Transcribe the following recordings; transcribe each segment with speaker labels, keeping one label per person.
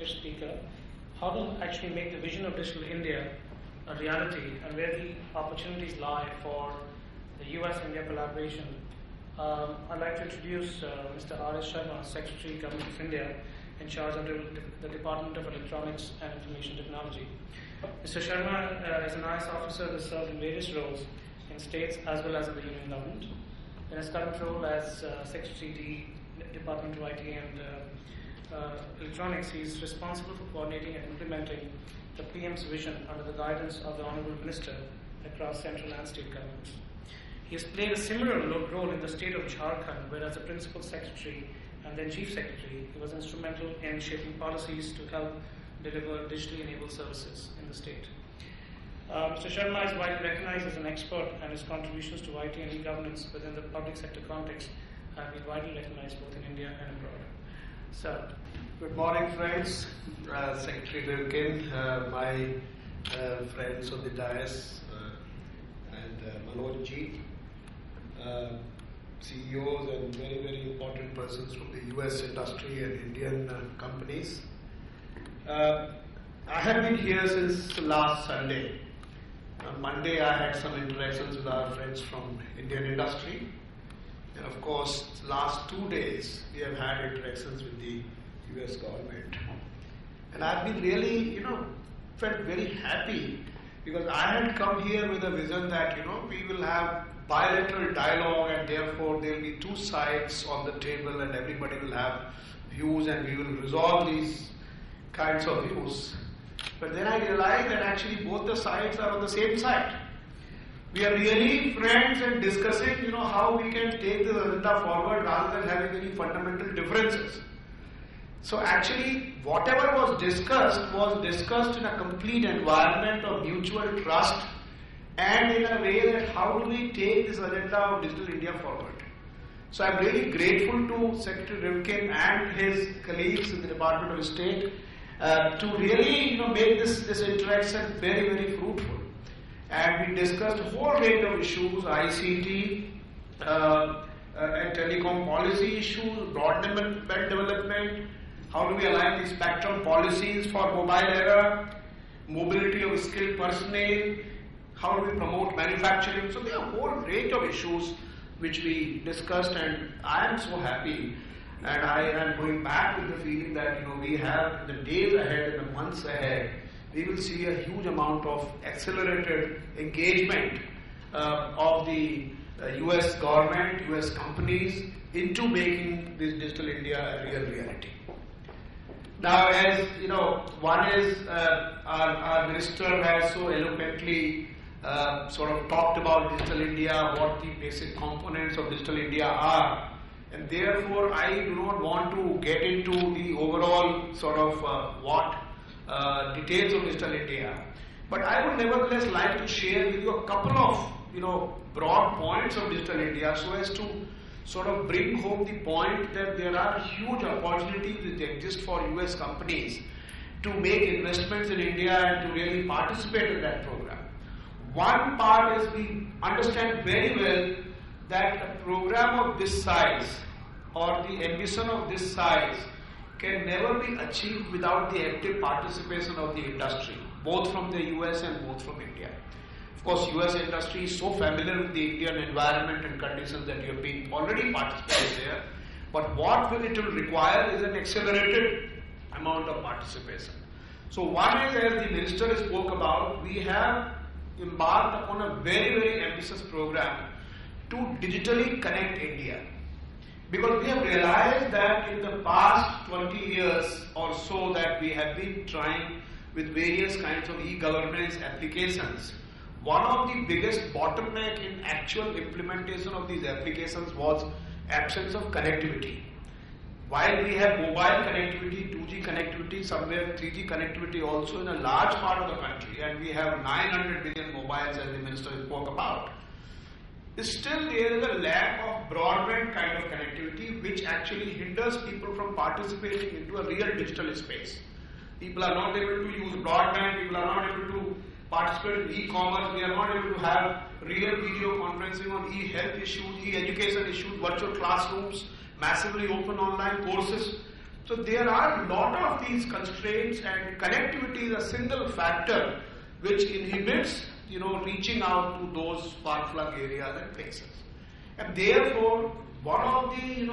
Speaker 1: distinguished speaker, how to actually make the vision of Digital India a reality and where the opportunities lie for the US-India collaboration. I'd like to introduce Mr. R.S. Sharma, Secretary, Government of India, in charge of the Department of Electronics and Information Technology. Mr. Sharma is an IS officer who served in various roles in states as well as in the Union government. In his current role as Secretary, Department of IT and Electronics, he is responsible for coordinating and implementing the PM's vision under the guidance of the Honorable Minister across central and state governments. He has played a similar role in the state of Jharkhand, where as a Principal Secretary and then Chief Secretary, he was instrumental in shaping policies to help deliver digitally enabled services in the state. Mr. Sharma is widely recognized as an expert, and his contributions to IT and e-governance within the public sector context have been widely recognized both in India and abroad. Sir.
Speaker 2: Good morning, friends. Secretary Rivkin, my friends of the dais, and Manoj ji, CEOs and very, very important persons from the US industry and Indian companies. I have been here since last Sunday. On Monday, I had some interactions with our friends from Indian industry. And of course, last 2 days, we have had interactions with the US government. And I've been really, felt very happy because I had come here with a vision that, we will have bilateral dialogue and therefore there will be two sides on the table and everybody will have views and we will resolve these kinds of views. But then I realized that actually both the sides are on the same side. We are really friends and discussing, how we can take the agenda forward rather than having any fundamental differences. So actually, whatever was discussed in a complete environment of mutual trust and in a way that how do we take this agenda of Digital India forward. So I'm really grateful to Secretary Rivkin and his colleagues in the Department of State to really make this interaction very, very fruitful. And we discussed a whole range of issues, ICT, and telecom policy issues, broadband development, how do we align the spectrum policies for mobile era, mobility of skilled personnel, how do we promote manufacturing. So there are a whole range of issues which we discussed, and I am so happy. And I am going back with the feeling that we have the days ahead and the months ahead, we will see a huge amount of accelerated engagement of the US government, US companies into making this Digital India a real reality. Now, as one is our minister has so eloquently sort of talked about Digital India, what the basic components of Digital India are. And therefore, I do not want to get into the overall sort of details of Digital India. But I would nevertheless like to share with you a couple of, broad points of Digital India so as to sort of bring home the point that there are huge opportunities which exist for US companies to make investments in India and to really participate in that program. One part is we understand very well that a program of this size or the ambition of this size can never be achieved without the active participation of the industry, both from the US and both from India. Of course, US industry is so familiar with the Indian environment and conditions that you have been already participating there, but what it will require is an accelerated amount of participation. So one is, as the minister spoke about, we have embarked upon a very, very ambitious program to digitally connect India. Because we have realized that in the past 20 years or so that we have been trying with various kinds of e-governance applications, one of the biggest bottleneck in actual implementation of these applications was absence of connectivity. While we have mobile connectivity, 2G connectivity, somewhere 3G connectivity also in a large part of the country, and we have 900 million mobiles as the minister spoke about, still there is a lack of broadband kind of connectivity which actually hinders people from participating into a real digital space. People are not able to use broadband, people are not able to participate in e-commerce, we are not able to have real video conferencing on e-health issues, e-education issues, virtual classrooms, massively open online courses. So there are a lot of these constraints, and connectivity is a single factor which inhibits, reaching out to those far-flung areas and places. And therefore, one of the,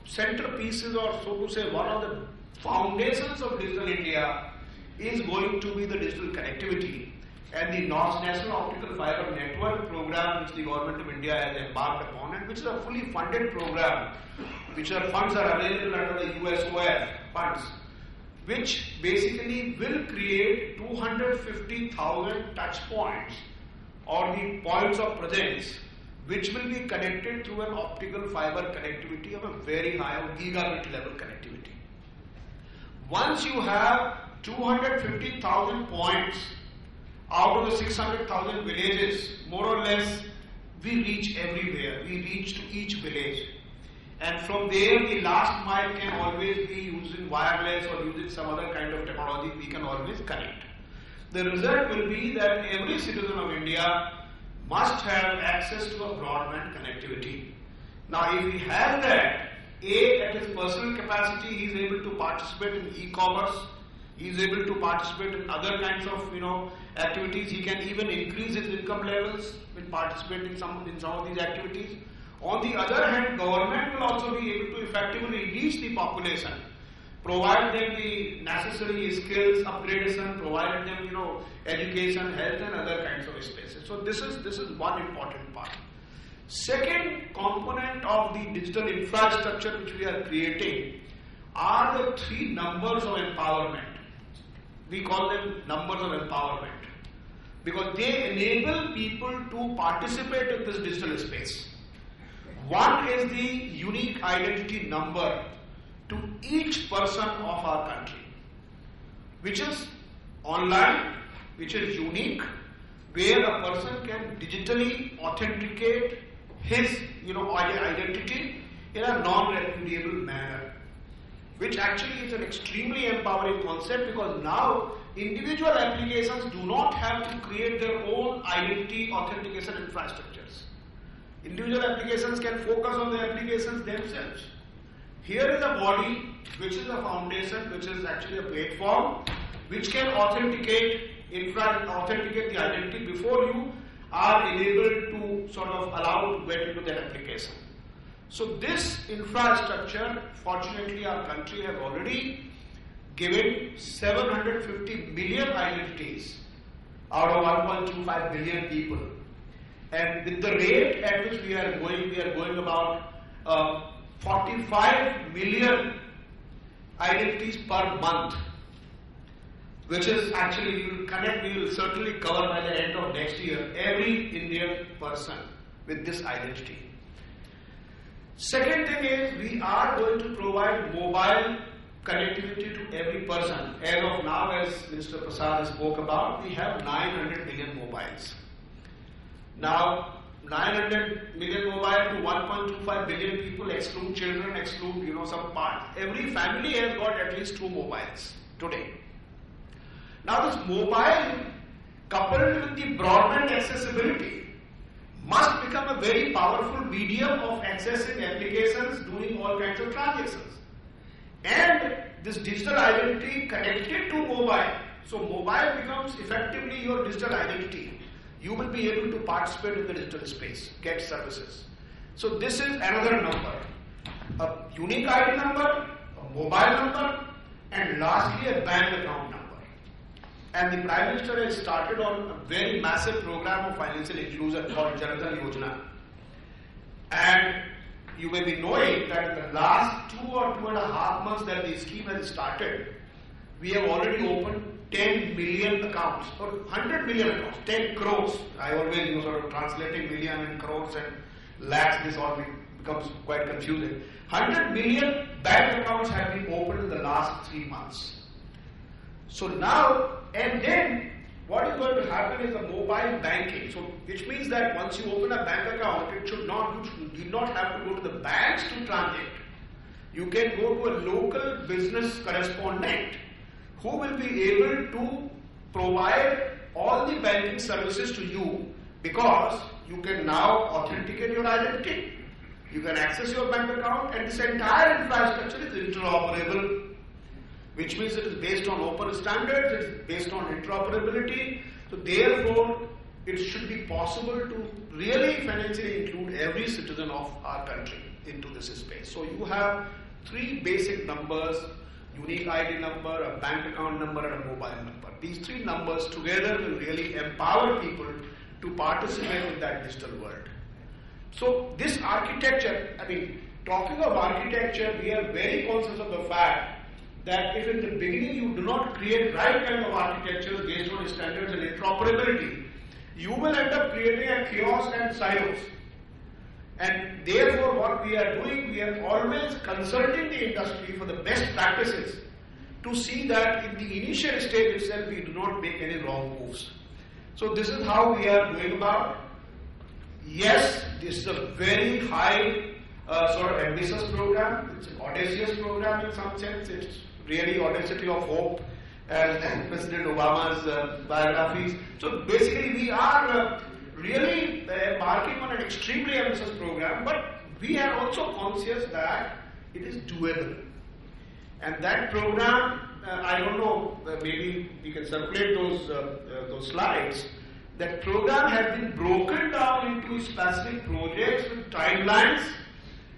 Speaker 2: centerpieces, or so to say, one of the foundations of Digital India is going to be the digital connectivity. And the National Optical Fiber Network program, which the Government of India has embarked upon, and which is a fully funded program, funds are available under the USOF funds, which basically will create 250,000 touch points, or the points of presence, which will be connected through an optical fiber connectivity of a very high gigabit level connectivity. Once you have 250,000 points out of the 600,000 villages, more or less, we reach everywhere. We reach to each village. And from there, the last mile can always be using wireless or using some other kind of technology. We can always connect. The result will be that every citizen of India must have access to a broadband connectivity. Now, if he has that, at his personal capacity, he is able to participate in e-commerce. He is able to participate in other kinds of, activities. He can even increase his income levels with participating in some of these activities. On the other hand, government will also be able to effectively reach the population, provide them the necessary skills, upgradation, provide them, education, health, and other kinds of spaces. So this is one important part. Second component of the digital infrastructure which we are creating are the three numbers of empowerment. We call them numbers of empowerment because they enable people to participate in this digital space. One is the unique identity number to each person of our country, which is online, which is unique, where a person can digitally authenticate his identity in a non-repudiable manner, which actually is an extremely empowering concept because now individual applications do not have to create their own identity authentication infrastructures. Individual applications can focus on the applications themselves. Here is a body which is a foundation, which is actually a platform which can authenticate the identity before you are enabled to sort of allow to get into that application. So this infrastructure, fortunately our country has already given 750 million identities out of 1.25 billion people. And with the rate at which we are going about 45 million identities per month, which is actually we will certainly cover by the end of next year every Indian person with this identity. Second thing is we are going to provide mobile connectivity to every person. As of now, as Minister Prasad spoke about, we have 900 million mobiles. Now, 900 million mobile to 1.25 billion people, exclude children, exclude some part. Every family has got at least 2 mobiles today. Now this mobile coupled with the broadband accessibility must become a very powerful medium of accessing applications, doing all kinds of transactions. And this digital identity connected to mobile. So mobile becomes effectively your digital identity. You will be able to participate in the digital space, get services. So this is another number. A unique ID number, a mobile number, and lastly a bank account number. And the Prime Minister has started on a very massive program of financial inclusion called Jan Dhan Yojana. And you may be knowing that in the last 2 or 2.5 months that the scheme has started, we have already opened 10 million accounts, or 100 million accounts, 10 crores. I always sort of translating million and crores and lakhs, this all becomes quite confusing. 100 million bank accounts have been opened in the last 3 months. So now, and then what is going to happen is the mobile banking. So, which means that once you open a bank account, you do not have to go to the banks to transact. You can go to a local business correspondent who will be able to provide all the banking services to you because you can now authenticate your identity. You can access your bank account and this entire infrastructure is interoperable which means it is based on open standards, it is based on interoperability. So therefore, it should be possible to really financially include every citizen of our country into this space. So you have three basic numbers: unique ID number, a bank account number, and a mobile number. These three numbers together will really empower people to participate in that digital world. So this architecture, talking of architecture, we are very conscious of the fact that if in the beginning you do not create right kind of architectures based on standards and interoperability, you will end up creating a chaos and silos. And therefore what we are doing, we are always consulting the industry for the best practices to see that in the initial stage itself we do not make any wrong moves. So this is how we are going about. Yes, this is a very high sort of ambitious program. It's an audacious program in some sense. It's really audacity of hope, and President Obama's biographies. So basically we are really embarking on an extremely ambitious program, but we are also conscious that it is doable. And that program, I don't know, maybe we can circulate those slides. That program has been broken down into specific projects with timelines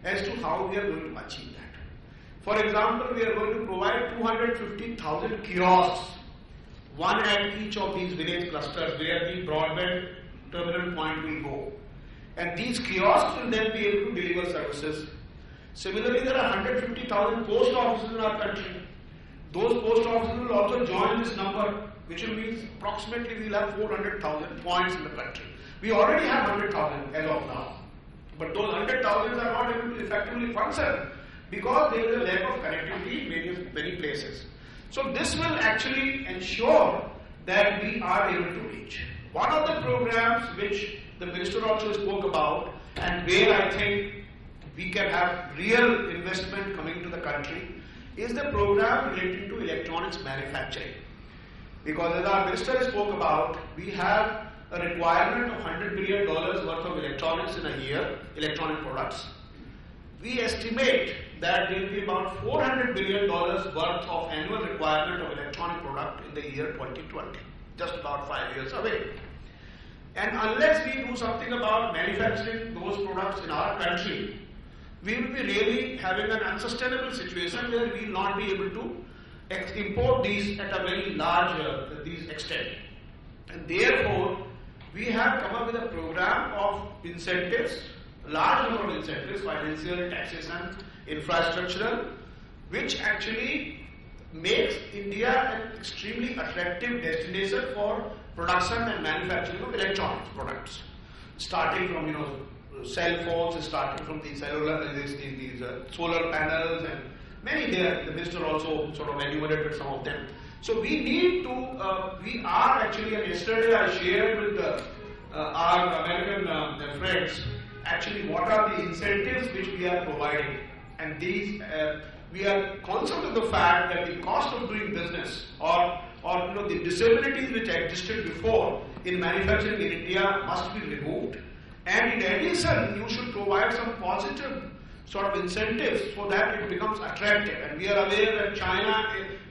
Speaker 2: as to how we are going to achieve that. For example, we are going to provide 250,000 kiosks, one at each of these village clusters where the broadband terminal point will go. And these kiosks will then be able to deliver services. Similarly, there are 150,000 post offices in our country. Those post offices will also join this number, which means approximately we will have 400,000 points in the country. We already have 100,000 as of now. But those 100,000 are not able to effectively function because there is a lack of connectivity in many places. So this will actually ensure that we are able to reach. One of the programs which the Minister also spoke about, and where I think we can have real investment coming to the country, is the program relating to electronics manufacturing. Because as our Minister spoke about, we have a requirement of $100 billion worth of electronics in a year, electronic products. We estimate that there will be about $400 billion worth of annual requirement of electronic product in the year 2020, just about 5 years away. And unless we do something about manufacturing those products in our country, we will be really having an unsustainable situation where we will not be able to import these at a very large extent. And therefore, we have come up with a program of incentives, large number of incentives, financial, taxation, infrastructural, which actually makes India an extremely attractive destination for production and manufacturing of electronics products, starting from cell phones, starting from the cellular, these solar panels, and many there. The Minister also sort of enumerated some of them. So we need to, we are actually, and yesterday I shared with our American friends, actually what are the incentives which we are providing. And these, we are conscious of the fact that the cost of doing business or the disabilities which existed before in manufacturing in India must be removed. And in addition, you should provide some positive sort of incentives so that it becomes attractive. And we are aware that China,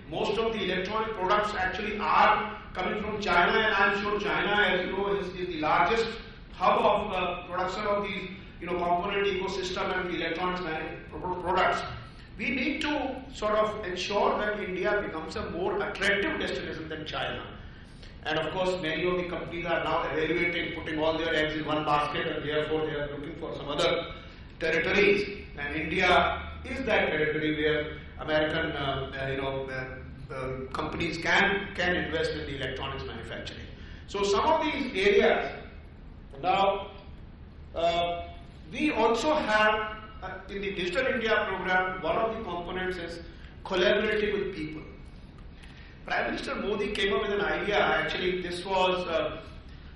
Speaker 2: most of the electronic products actually are coming from China, and I am sure China, as you know, is the largest hub of production of these component ecosystem and the electronics products. We need to sort of ensure that India becomes a more attractive destination than China. And of course, many of the companies are now evaluating, putting all their eggs in one basket, and therefore they are looking for some other territories. And India is that territory where American, companies can invest in the electronics manufacturing. So some of these areas. Now, we also have in the Digital India program, one of the components is collaborating with people. Prime Minister Modi came up with an idea. Actually, this was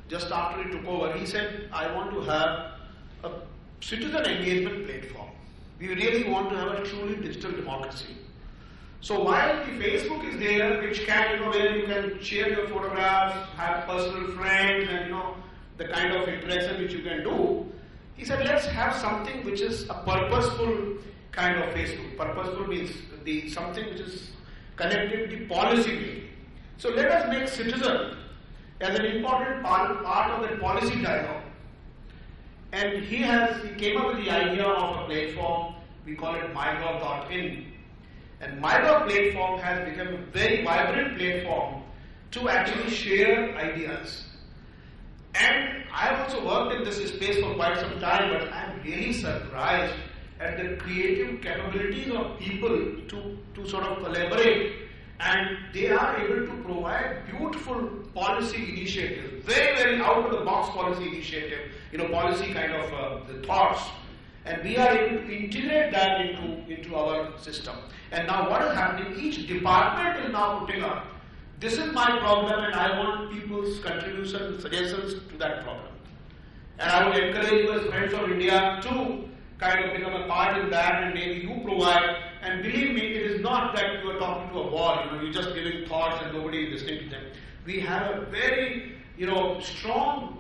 Speaker 2: just after he took over. He said, I want to have a citizen engagement platform. We really want to have a truly digital democracy. So while the Facebook is there, which can, where you can share your photographs, have personal friends, and the kind of interaction which you can do, he said, let's have something which is a purposeful kind of Facebook. Purposeful means something which is connectivity policy making. So let us make citizen as an important part of the policy dialogue. And he came up with the idea of a platform, we call it mygov.in. And mygov platform has become a very vibrant platform to actually share ideas. And I have also worked in this space for quite some time, but I am really surprised at the creative capabilities of people to sort of collaborate, and they are able to provide beautiful policy initiatives, very, very out of the box policy initiative, policy kind of the thoughts. And we are able to integrate that into our system. And now what is happening, each department is now putting up, this is my problem and I want people's contributions, suggestions to that problem. And I would encourage you as Friends of India to kind of become a part in that, and maybe you provide. And believe me, it is not that you are talking to a wall, you're just giving thoughts and nobody is listening to them. We have a very, strong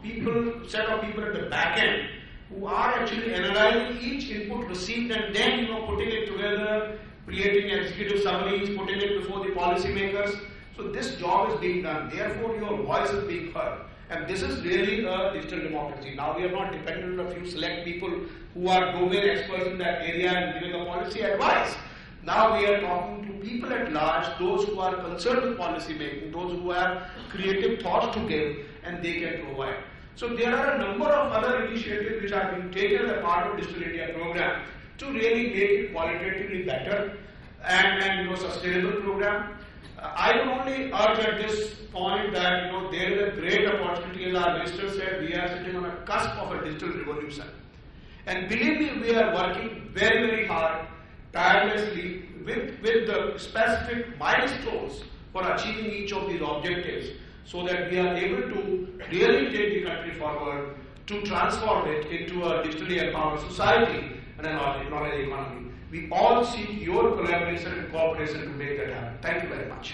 Speaker 2: set of people at the back end who are actually analyzing each input received and then, putting it together, creating executive summaries, putting it before the policymakers. So this job is being done. Therefore, your voice is being heard. And this is really a digital democracy. Now we are not dependent on a few select people who are domain experts in that area and giving a policy advice. Now we are talking to people at large, those who are concerned with policy making, those who have creative thoughts to give, and they can provide. So there are a number of other initiatives which are being taken as a part of Digital India program to really make it qualitatively better and sustainable program. I will only urge at this point that there is a great opportunity, as our minister said, we are sitting on a cusp of a digital revolution. And believe me, we are working very, very hard, tirelessly, with the specific milestones for achieving each of these objectives, so that we are able to really take the country forward, to transform it into a digitally empowered society and an knowledge economy. We all seek your collaboration and cooperation to make that happen. Thank you very much.